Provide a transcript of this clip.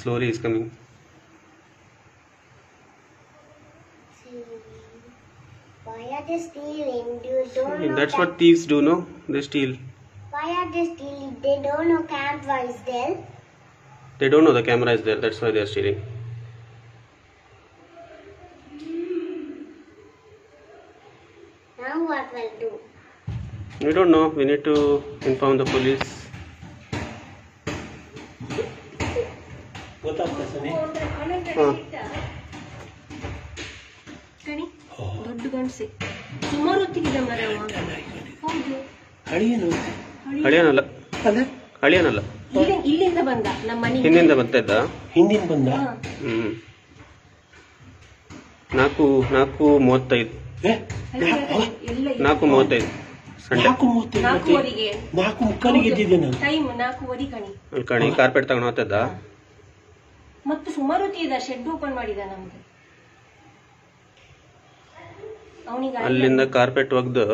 Slowly is coming. Why are they stealing? You don't know. That's what thieves do, no? They steal. Why are they stealing? They don't know camera is there. They don't know the camera is there. That's why they are stealing. Now what will do? We don't know. We need to inform the police. ಗೊತ್ತಾಗ್ತಾ ಸನಿ ಕಣಿ ದೊಡ್ಡ ಗಂಡಸೆ ಸುಮಾರು ಹೊತ್ತಿಗಿದೆ ಮರ ಹೌದು ಹಳಿಯನಲ್ಲ ಅಲ್ಲ ಹಳಿಯನಲ್ಲ ಇಲ್ಲಿಂದ ಬಂದ ನಮ್ಮ ಮನೆ ಹಿಂದಿಂದ ಬರ್ತಾ ಇದ್ದ. ಹಿಂದಿನ ಬಂದ 4:35 4:35 ಸಂಡೆ 4:30ಗೆ 4:30 ಎದ್ದಿದ್ದೆ ನಾನು. ಟೈಮ್ 4:30 ಕಣಿ ಅಲ್ಲಿ ಕಣಿ ಕಾರ್ಪೆಟ್ ತಗೊಂಡು ಹೋಗ್ತಿದ್ದ. ಮತ್ತು ಸುಮಾರು ಹೊತ್ತಿದ ಶೆಡ್ ಓಪನ್ ಮಾಡಿದ ನಮ್ದು ಅವನಿಗೆ ಅಲ್ಲಿಂದ ಕಾರ್ಪೆಟ್ ಒಗ್ದು